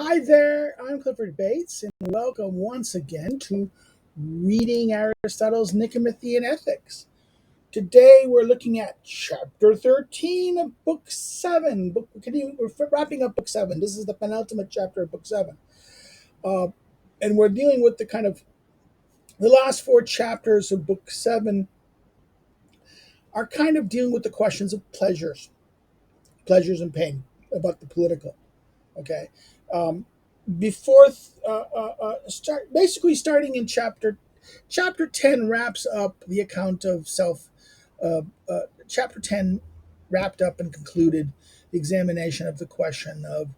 Hi there, I'm Clifford Bates, and welcome once again to Reading Aristotle's Nicomachean Ethics. Today we're looking at Chapter 13 of Book 7. We're wrapping up Book 7. This is the penultimate chapter of Book 7. And we're dealing with the last four chapters of Book 7 are kind of dealing with the questions of pleasures and pain, about the political. Okay. Um, before starting in chapter 10 wraps up the account of self. Chapter 10 wrapped up and concluded the examination of the question of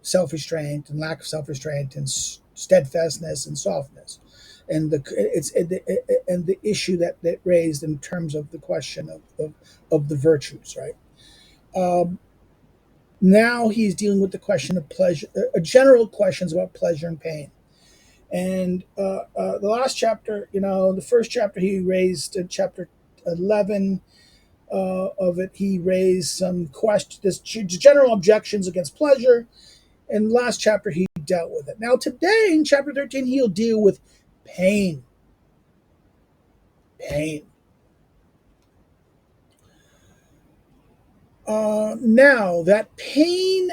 self-restraint and lack of self-restraint and steadfastness and softness, and the issue that raised in terms of the question of the virtues, right? Now he's dealing with the question of pleasure, general questions about pleasure and pain. And the last chapter, the first chapter he raised, chapter 11 of it, he raised some questions, general objections against pleasure. And last chapter he dealt with it. Now today in chapter 13 he'll deal with pain. Pain. Now that pain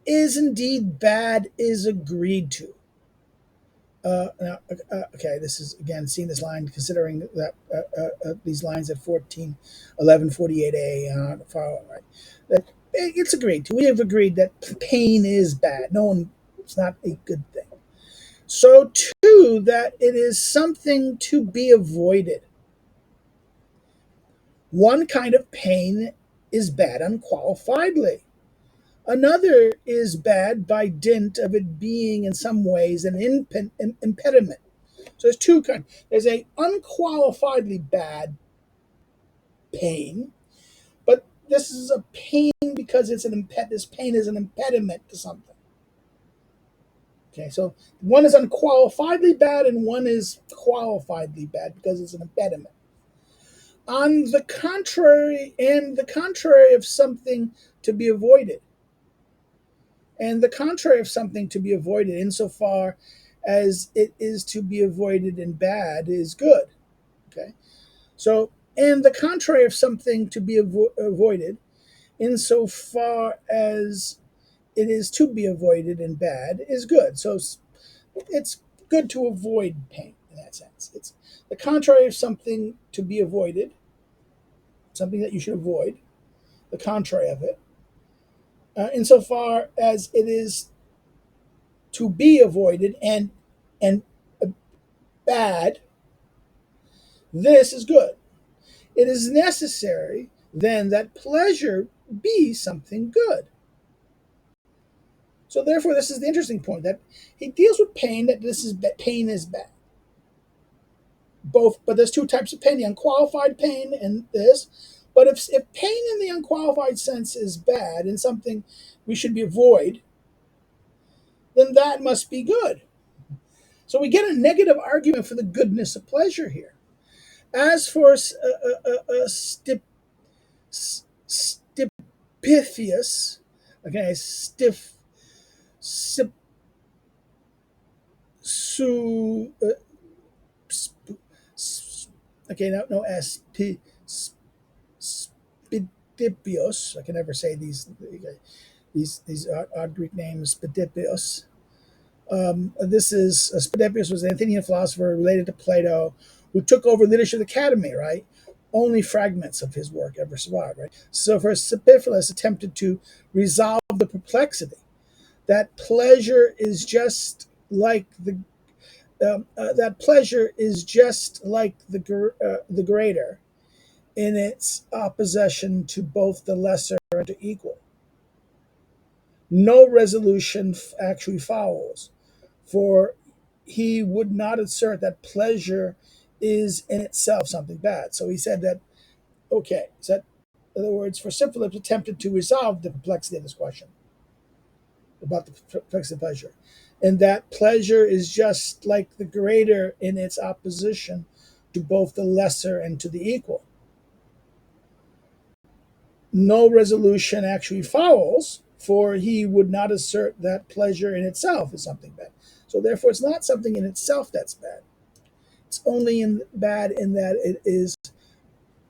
is indeed bad is agreed to. Okay, this is again seeing this line, considering that these lines at 14, 11, 48a, right? That it's agreed to. We have agreed that pain is bad. It's not a good thing. So too, that it is something to be avoided. One kind of pain is bad unqualifiedly. Another is bad by dint of it being in some ways an impediment. So there's two kinds. There's a unqualifiedly bad pain, but this is a pain because this pain is an impediment to something. Okay, so one is unqualifiedly bad and one is qualifiedly bad because it's an impediment. On the contrary, and the contrary of something to be avoided. And the contrary of something to be avoided, insofar as it is to be avoided and bad, is good. Okay, so and the contrary of something to be avoided, insofar as it is to be avoided and bad, is good. So it's good to avoid pain in that sense. It's the contrary of something to be avoided, something that you should avoid, the contrary of it, insofar as it is to be avoided and bad, this is good. It is necessary then that pleasure be something good. So therefore, this is the interesting point, that he deals with pain, that pain is bad. But there's two types of pain: the unqualified pain and this. But if pain in the unqualified sense is bad and something we should be avoid, then that must be good. So we get a negative argument for the goodness of pleasure here. As for Stipithius, okay, su, okay, no Spidipios. I can never say these odd Greek names. Spidipios. Spidipius was an Athenian philosopher related to Plato, who took over leadership of the academy, right? Only fragments of his work ever survive, right? So for Spidipius attempted to resolve the perplexity that pleasure is just like the greater in its opposition to both the lesser and to equal. No resolution actually follows, for he would not assert that pleasure is in itself something bad. So he said that, okay, in other words, for Siphilis attempted to resolve the perplexity of this question about the perplexity of pleasure, and that pleasure is just like the greater in its opposition to both the lesser and to the equal. No resolution actually follows, for he would not assert that pleasure in itself is something bad. So therefore, it's not something in itself that's bad. It's only bad in that it is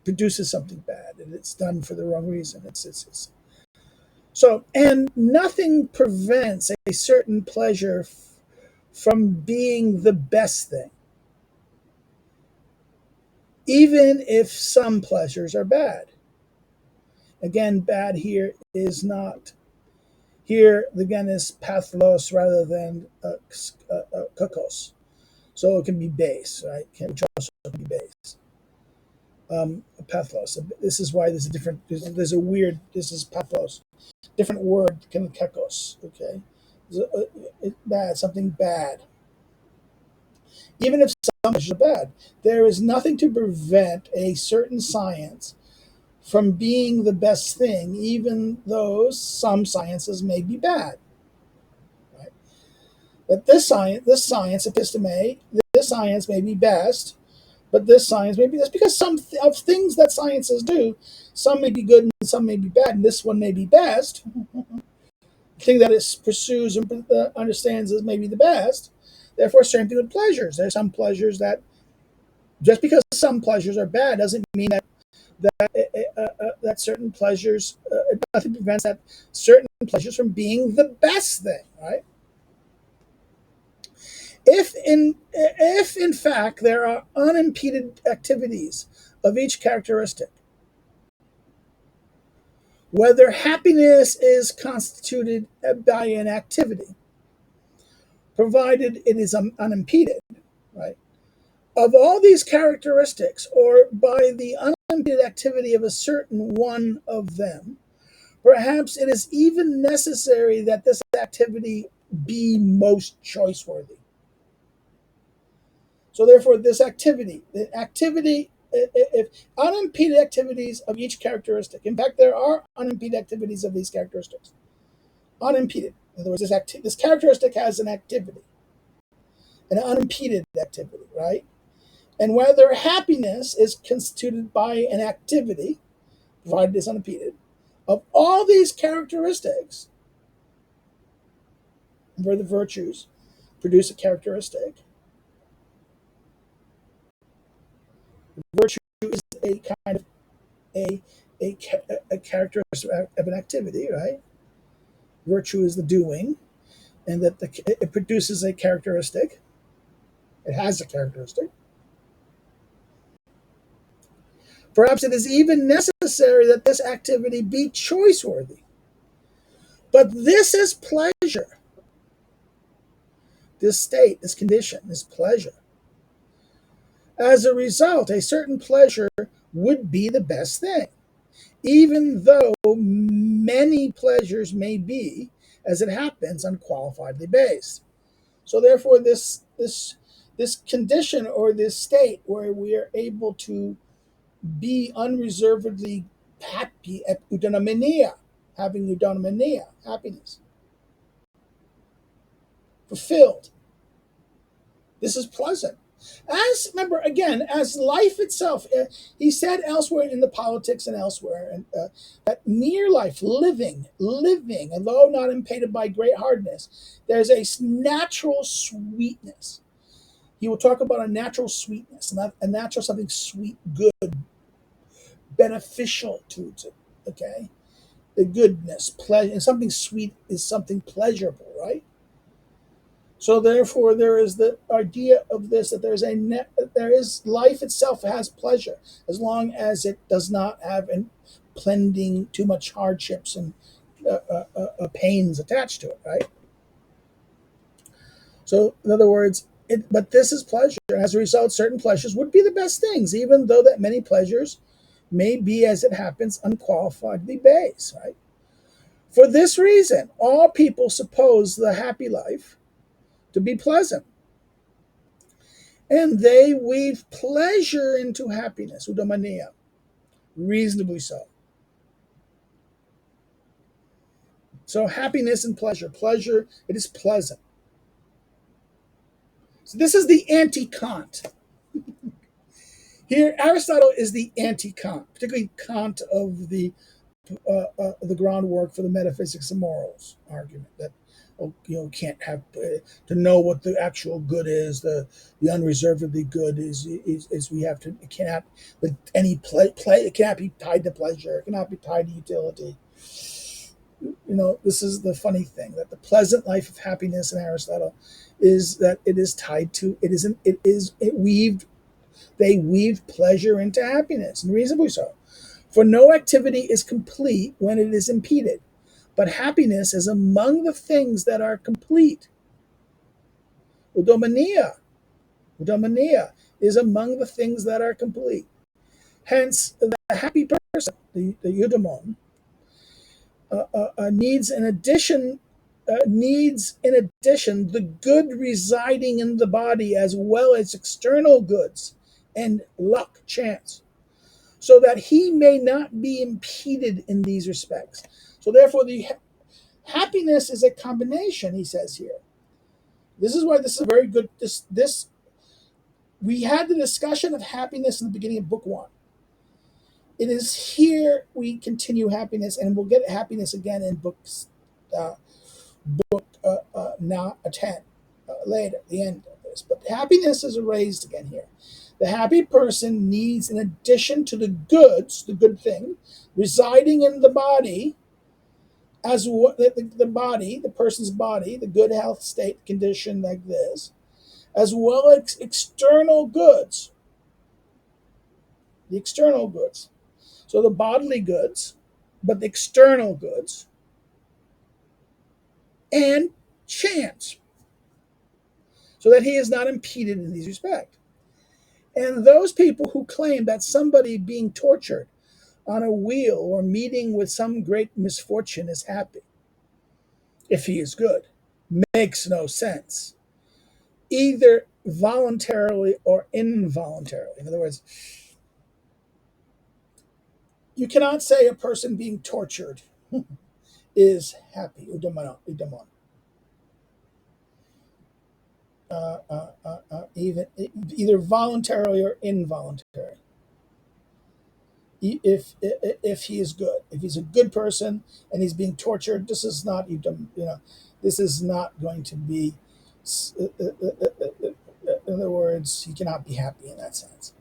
produces something bad and it's done for the wrong reason. So, and nothing prevents a certain pleasure from being the best thing, even if some pleasures are bad. Again, bad here is not, here again is pathos rather than kakos. So it can be base, right? Which also can be base. Pathos. This is why there's a different, there's a weird, this is pathos. Different word, can kekos, okay? Bad, something bad. Even if some pleasures are bad, there is nothing to prevent a certain science from being the best thing, even though some sciences may be bad. Right? That this science, episteme, this science may be best, but this science may be that's because some of things that sciences do, some may be good and some may be bad, and this one may be best. The thing that it pursues and understands is maybe the best. Therefore, same thing with pleasures. There's some pleasures that just because some pleasures are bad doesn't mean that certain pleasures nothing prevents that certain pleasures from being the best thing, right? If in fact there are unimpeded activities of each characteristic, whether happiness is constituted by an activity, provided it is unimpeded, right? Of all these characteristics, or by the unimpeded activity of a certain one of them, perhaps it is even necessary that this activity be most choice-worthy. So therefore, the activity, if unimpeded activities of each characteristic, in fact, there are unimpeded activities of these characteristics. Unimpeded. In other words, this characteristic has an activity, an unimpeded activity, right? And whether happiness is constituted by an activity, provided it's unimpeded, of all these characteristics, where the virtues produce a characteristic, virtue is a kind of a characteristic of an activity, right? Virtue is the doing, and that it produces a characteristic. It has a characteristic. Perhaps it is even necessary that this activity be choice-worthy. But this is pleasure. This state, this condition, this pleasure. As a result, a certain pleasure would be the best thing, even though many pleasures may be, as it happens, unqualifiedly based. So therefore, this condition or this state where we are able to be unreservedly happy at eudaimonia, having eudaimonia, happiness, fulfilled. This is pleasant. As remember again, as life itself, he said elsewhere in the Politics and elsewhere, that near life, living, although not impeded by great hardness, there's a natural sweetness. He will talk about a natural sweetness, not a natural something sweet, good, beneficial to it. Okay, the goodness, pleasure, and something sweet is something pleasurable, right? So therefore, there is the idea of this that there is life itself has pleasure as long as it does not have blending too much hardships and pains attached to it, right? So in other words, but this is pleasure. As a result, certain pleasures would be the best things, even though that many pleasures may be, as it happens, unqualifiedly base, right? For this reason, all people suppose the happy life to be pleasant. And they weave pleasure into happiness, eudaimonia, reasonably so. So happiness and pleasure, it is pleasant. So this is the anti-Kant. Here, Aristotle is the anti-Kant, particularly Kant of the the groundwork for the metaphysics of morals argument that can't have to know what the actual good is. The unreservedly good is we have to, it cannot with any play it cannot be tied to pleasure. It cannot be tied to utility. This is the funny thing, that the pleasant life of happiness in Aristotle is that it is tied to they weave pleasure into happiness, and reasonably so. For no activity is complete when it is impeded, but happiness is among the things that are complete. Eudaimonia is among the things that are complete. Hence, the happy person, the eudaimon, needs in addition the good residing in the body as well as external goods and luck, chance, so that he may not be impeded in these respects. So therefore, the happiness is a combination, he says here. This is why this is a very good. This we had the discussion of happiness in the beginning of book 1. It is here we continue happiness, and we'll get happiness again in books now 10 later, the end of this. But happiness is raised again here. The happy person needs, in addition to the goods, the good thing, residing in the body, as the body, the person's body, the good health state condition like this, as well as external goods. The external goods. So the bodily goods, but the external goods, and chance, so that he is not impeded in these respects. And those people who claim that somebody being tortured on a wheel or meeting with some great misfortune is happy, if he is good, makes no sense, either voluntarily or involuntarily. In other words, you cannot say a person being tortured is happy, eudaimon. Even either voluntarily or involuntarily. If he is good, if he's a good person and he's being tortured, this is not this is not going to be. In other words, he cannot be happy in that sense.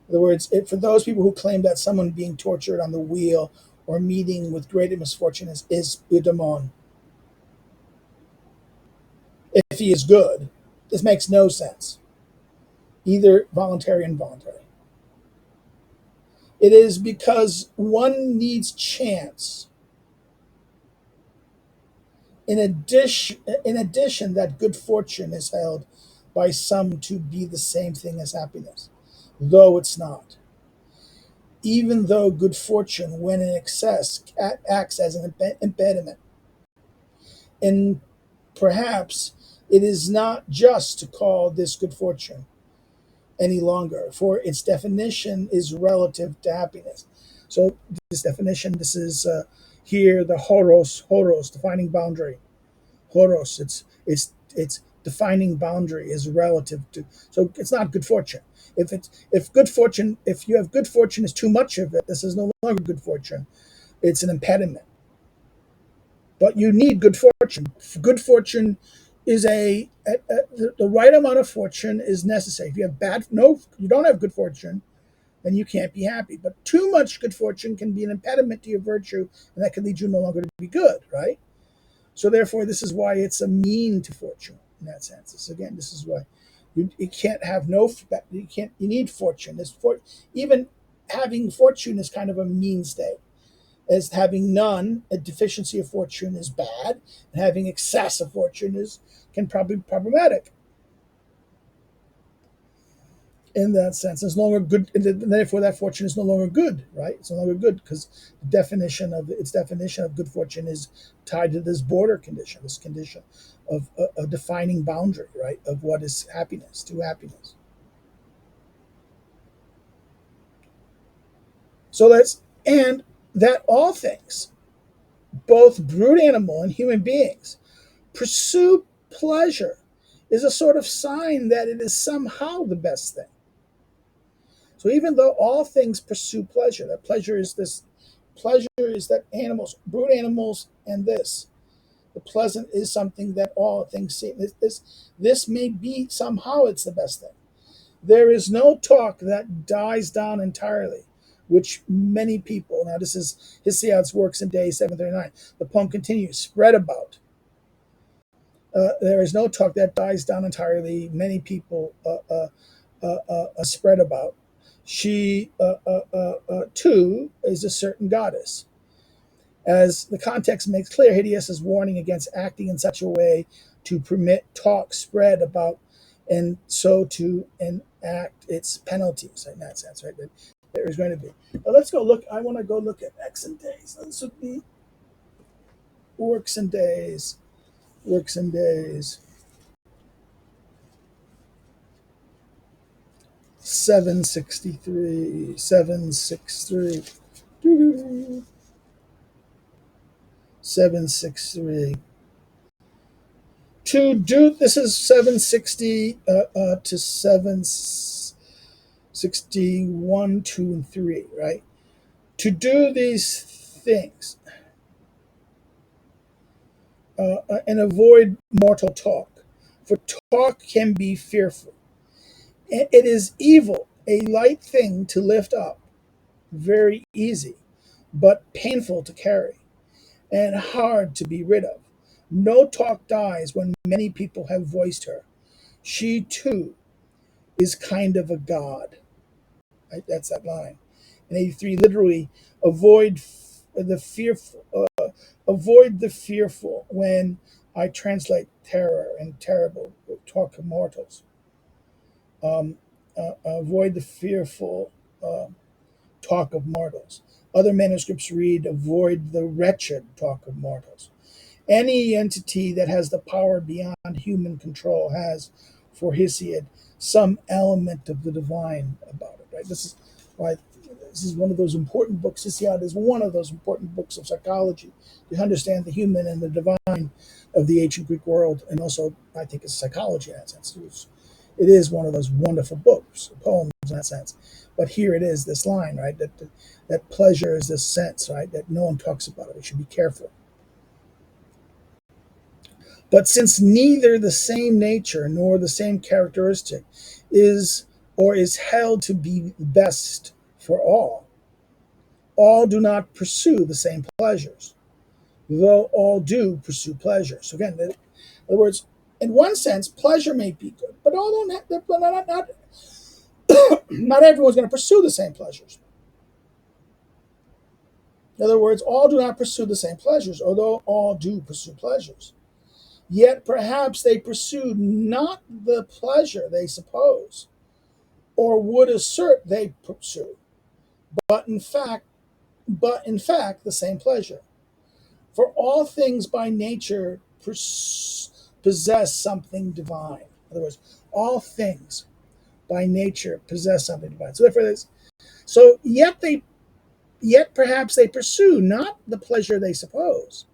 In other words, for those people who claim that someone being tortured on the wheel or meeting with greater misfortune is eudaimon. If he is good, this makes no sense, either voluntary or involuntary. It is because one needs chance. In addition, that good fortune is held by some to be the same thing as happiness, though it's not. Even though good fortune, when in excess, acts as an impediment. And perhaps it is not just to call this good fortune any longer, for its definition is relative to happiness. So this definition, this is here the horos, defining boundary. Horos, it's defining boundary is relative to. So it's not good fortune. If you have good fortune is too much of it, this is no longer good fortune. It's an impediment. But you need good fortune. Good fortune is the right amount of fortune is necessary. If you have you don't have good fortune, then you can't be happy. But too much good fortune can be an impediment to your virtue, and that can lead you no longer to be good, right? So therefore, this is why it's a mean to fortune in that sense. This is why you can't have you need fortune. Even having fortune is kind of a mean state. As having none, a deficiency of fortune is bad, and having excess of fortune can probably be problematic. In that sense, it's no longer good, and therefore that fortune is no longer good, right? It's no longer good because its definition of good fortune is tied to this border condition, this condition of a defining boundary, right, of what is happiness to happiness. And that all things, both brute animal and human beings, pursue pleasure is a sort of sign that it is somehow the best thing. So even though all things pursue pleasure, that pleasure is this pleasure is that animals, brute animals, and this. The pleasant is something that all things see. This may be somehow it's the best thing. There is no talk that dies down entirely, which many people, now this is Hesiod's works in day 739. The poem continues, spread about. There is no talk that dies down entirely. Many people spread about. She, too, is a certain goddess. As the context makes clear, Hideous is warning against acting in such a way to permit talk spread about and so to enact its penalties in that sense, right? That there is going to be. But let's go look. I want to go look at X and days. This would be works and days. Works and days. 763. 763. 763. To do this is 760 to 761, 2, and 3, right? To do these things and avoid mortal talk, for talk can be fearful. It is evil, a light thing to lift up, very easy, but painful to carry, and hard to be rid of. No talk dies when many people have voiced her. She too is kind of a god. Right? That's that line. And 83, literally, avoid the fearful. Avoid the fearful when I translate terror and terrible, talk of mortals. Avoid the fearful talk of mortals. Other manuscripts read, avoid the wretched talk of mortals. Any entity that has the power beyond human control has, for Hesiod, some element of the divine about it. Right. This is why this is one of those important books. Hesiod is one of those important books of psychology to understand the human and the divine of the ancient Greek world, and also I think it's psychology in that sense. It is one of those wonderful books, poems in that sense. But here it is, this line, right? That pleasure is this sense, right? That no one talks about it. We should be careful. But since neither the same nature nor the same characteristic is or is held to be best for all do not pursue the same pleasures, though all do pursue pleasure. So again, in other words, in one sense, pleasure may be good, but all don't not everyone's going to pursue the same pleasures. In other words, all do not pursue the same pleasures, although all do pursue pleasures. Yet perhaps they pursue not the pleasure they suppose, or would assert they pursue, but in fact, the same pleasure. For all things by nature possess something divine. In other words, all things by nature possess something divine. So therefore, yet perhaps they pursue not the pleasure they suppose,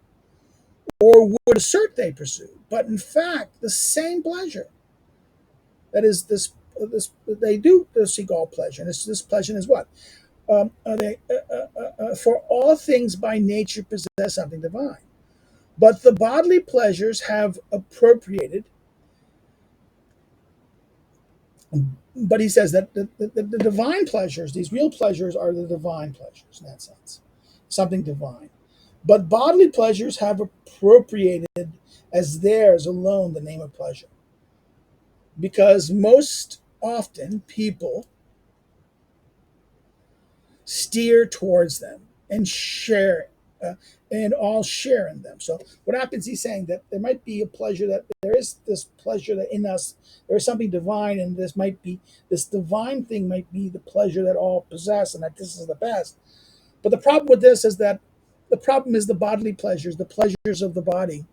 or would assert they pursue, but in fact the same pleasure. That is this they do seek all pleasure. And this pleasure is what? For all things by nature possess something divine. But the bodily pleasures have appropriated, but he says that the divine pleasures, these real pleasures, are the divine pleasures in that sense, something divine. But bodily pleasures have appropriated as theirs alone the name of pleasure. Because most often people steer towards them and share and all share in them. So what happens, he's saying that there might be a pleasure, that there is this pleasure that in us, there is something divine, and this divine thing might be the pleasure that all possess, and that this is the best. But the problem with this is that the problem is the bodily pleasures, the pleasures of the body,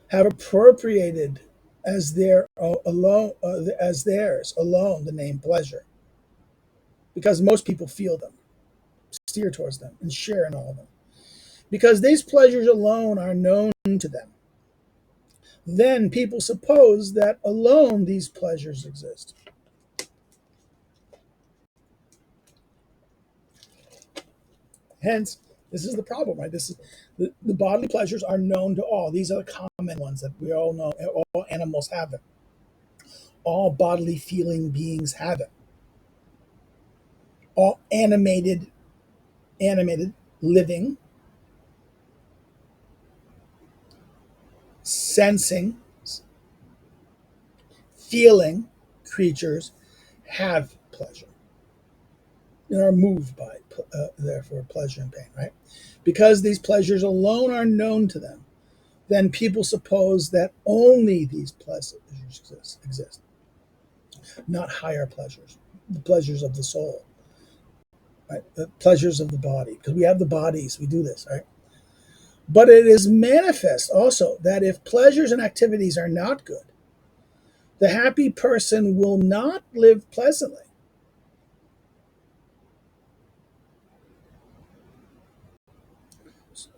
have appropriated as their alone as theirs alone the name pleasure, because most people feel them, steer towards them, and share in all of them. Because these pleasures alone are known to them, then people suppose that alone these pleasures exist. Hence, this is the problem, right? This is the bodily pleasures are known to all. These are the common ones that we all know. All animals have it. All bodily feeling beings have it. All animated, living, sensing, feeling creatures have pleasure and are moved by, therefore, pleasure and pain, right? Because these pleasures alone are known to them, then people suppose that only these pleasures exist, not higher pleasures, the pleasures of the soul, right? The pleasures of the body, because we have the bodies, we do this, right? But it is manifest also that if pleasures and activities are not good, the happy person will not live pleasantly.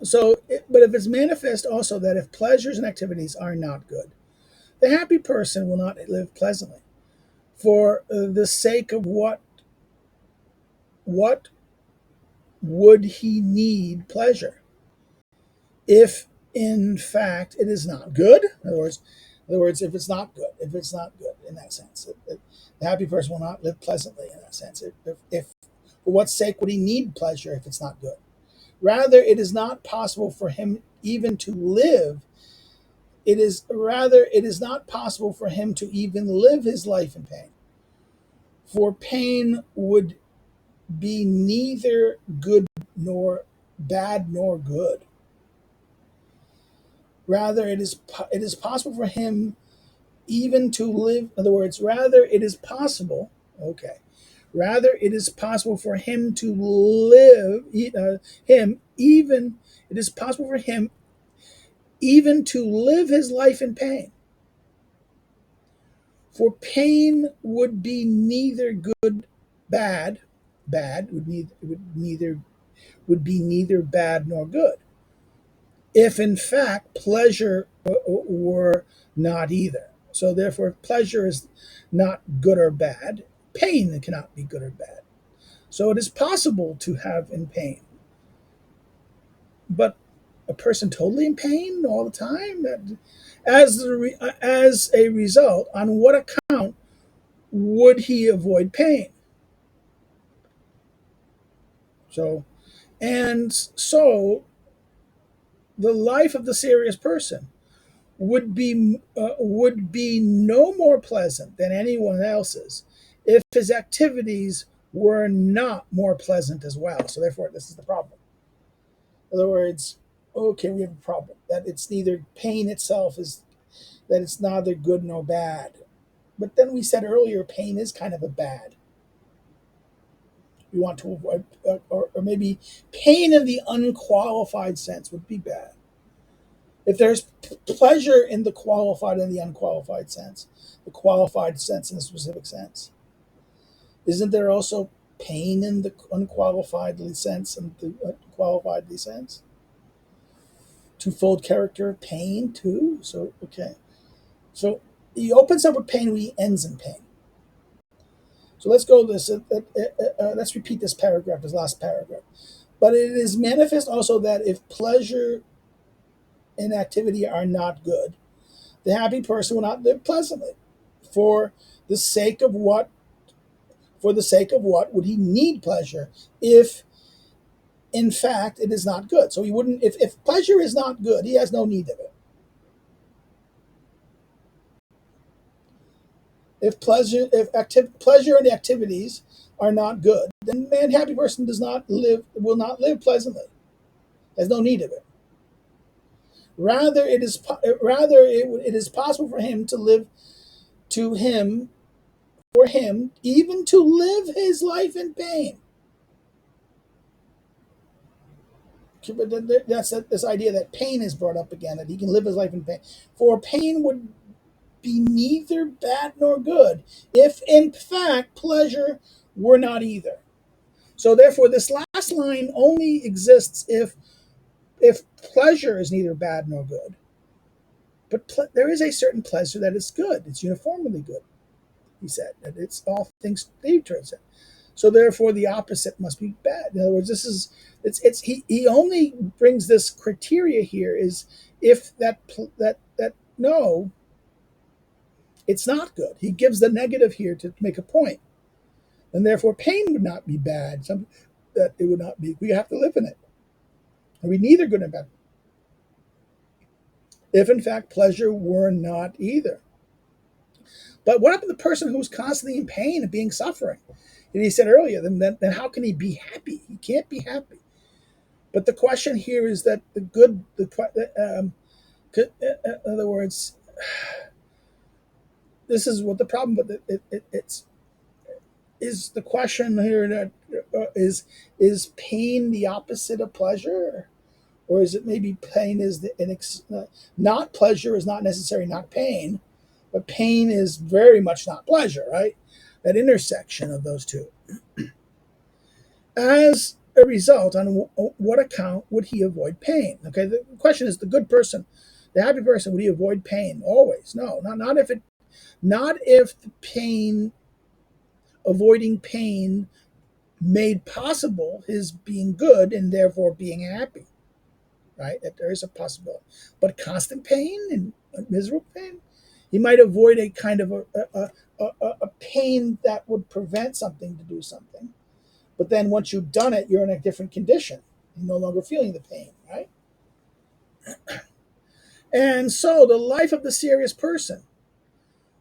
But if it's manifest also that if pleasures and activities are not good, the happy person will not live pleasantly. For the sake of what would he need pleasure if in fact it is not good? In other words, if it's not good in that sense, the happy person will not live pleasantly in that sense. If for what sake would he need pleasure if it's not good? Rather, it is not possible for him even to live. It is not possible for him to even live his life in pain. For pain would be neither good nor bad nor good. Rather, it is possible for him even to live. In other words, rather it is possible. Okay, rather it is possible for him to live. Him even it is possible for him even to live his life in pain. For pain would be neither good, bad, would be neither bad nor good. If in fact pleasure were not either. So therefore, if pleasure is not good or bad, pain cannot be good or bad. So it is possible to have in pain. But a person totally in pain all the time, as a result, on what account would he avoid pain? So, and so the life of the serious person would be no more pleasant than anyone else's if his activities were not more pleasant as well. So therefore, this is the problem. In other words, okay, we have a problem that it's neither pain itself is that it's neither good nor bad. But then we said earlier, pain is kind of a bad. We want to avoid, or maybe pain in the unqualified sense would be bad. If there's pleasure in the qualified and the unqualified sense, the qualified sense in a specific sense, isn't there also pain in the unqualifiedly sense and the qualifiedly sense? Twofold character of pain too. So okay, so he opens up with pain and he ends in pain. So let's go this. Let's repeat this paragraph, this last paragraph. But it is manifest also that if pleasure and activity are not good, the happy person will not live pleasantly. For the sake of what? For the sake of what would he need pleasure if, in fact, it is not good? So he wouldn't. If pleasure is not good, he has no need of it. Pleasure and activities are not good, then man, happy person will not live pleasantly. Has no need of it. It is possible for him to live to him for him even to live his life in pain. But that's this idea that pain is brought up again, that he can live his life in pain. For pain would be neither bad nor good if in fact pleasure were not either. So therefore, this last line only exists if pleasure is neither bad nor good. But there is a certain pleasure that is good. It's uniformly good, he said. That it's all things lead towards it. So therefore, the opposite must be bad. In other words, he only brings this criteria here is if that no, it's not good. He gives the negative here to make a point, and therefore pain would not be bad. That it would not be. We have to live in it. And we neither good and bad. If in fact pleasure were not either. But what happened to the person who's constantly in pain and being suffering? And he said earlier, then how can he be happy? He can't be happy. But the question here is that in other words, this is what the problem. But it's is the question here that is pain the opposite of pleasure, or is it maybe pain is not pleasure is not necessarily not pain, but pain is very much not pleasure, right? That intersection of those two. As a result, on what account would he avoid pain? Okay, the question is the good person, the happy person, would he avoid pain? Always. No, not if the pain, avoiding pain made possible his being good and therefore being happy, right? That there is a possibility. But constant pain and miserable pain, he might avoid a kind of a pain that would prevent something to do something. But then once you've done it, you're in a different condition. You're no longer feeling the pain, right? And so the life of the serious person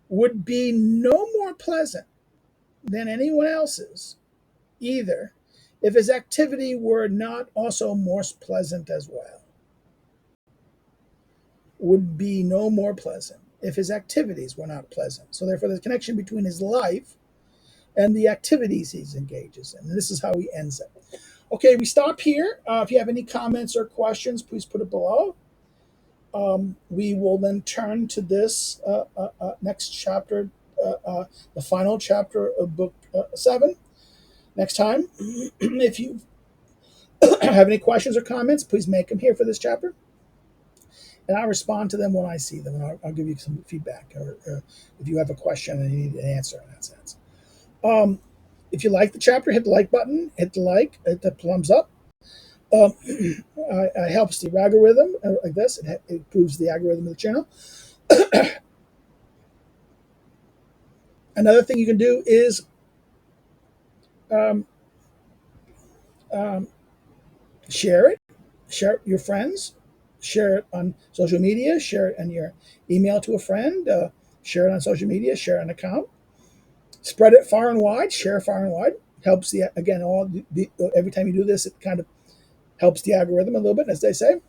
would be no more pleasant than anyone else's either if his activity were not also more pleasant as well. Would be no more pleasant if his activities were not pleasant. So therefore, there's a connection between his life and the activities he engages in. And this is how he ends it. Okay, we stop here. If you have any comments or questions, please put it below. We will then turn to this next chapter, the final chapter of book 7, next time. If you have any questions or comments, please make them here for this chapter. And I'll respond to them when I see them, and I'll give you some feedback, or if you have a question and you need an answer in that sense. If you like the chapter, hit the like button, hit the thumbs up. It helps the algorithm like this. It improves the algorithm of the channel. Another thing you can do is share it with your friends, share it on social media, share it on your email to a friend, share it on social media, share an account, spread it far and wide, share far and wide. Helps every time you do this, it kind of helps the algorithm a little bit, as they say.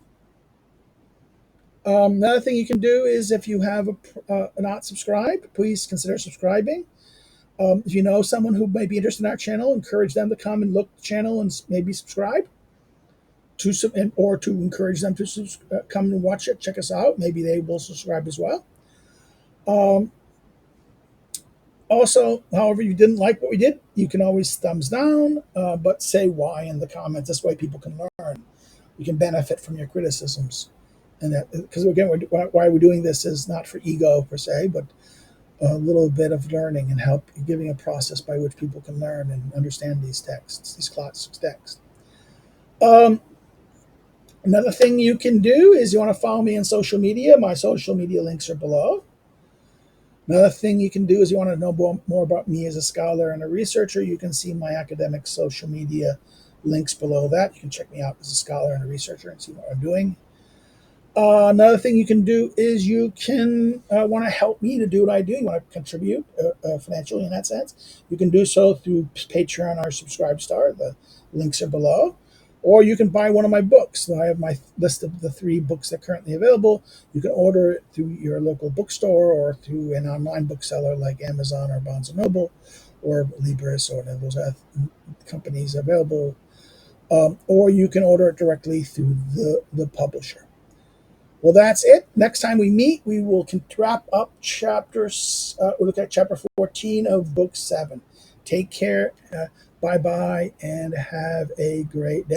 Another thing you can do is if you have not subscribed, please consider subscribing. If you know someone who may be interested in our channel, encourage them to come and look at the channel and maybe subscribe. Or to encourage them to come and watch it, check us out. Maybe they will subscribe as well. Also, however, you didn't like what we did, you can always thumbs down, but say why in the comments. This way people can learn. You can benefit from your criticisms. And that, because again, why we're doing this is not for ego per se, but a little bit of learning and help, giving a process by which people can learn and understand these texts, these classic texts. Another thing you can do is you want to follow me on social media. My social media links are below. Another thing you can do is you want to know more about me as a scholar and a researcher. You can see my academic social media links below that. You can check me out as a scholar and a researcher and see what I'm doing. Another thing you can do is you can want to help me to do what I do. You want to contribute financially in that sense. You can do so through Patreon or Subscribestar. The links are below. Or you can buy one of my books. So I have my list of the 3 books that are currently available. You can order it through your local bookstore or through an online bookseller like Amazon or Barnes & Noble or Libris or those companies available. Or you can order it directly through the publisher. Well, that's it. Next time we meet, we will wrap up we'll look at chapter 14 of book 7. Take care. Bye-bye, and have a great day.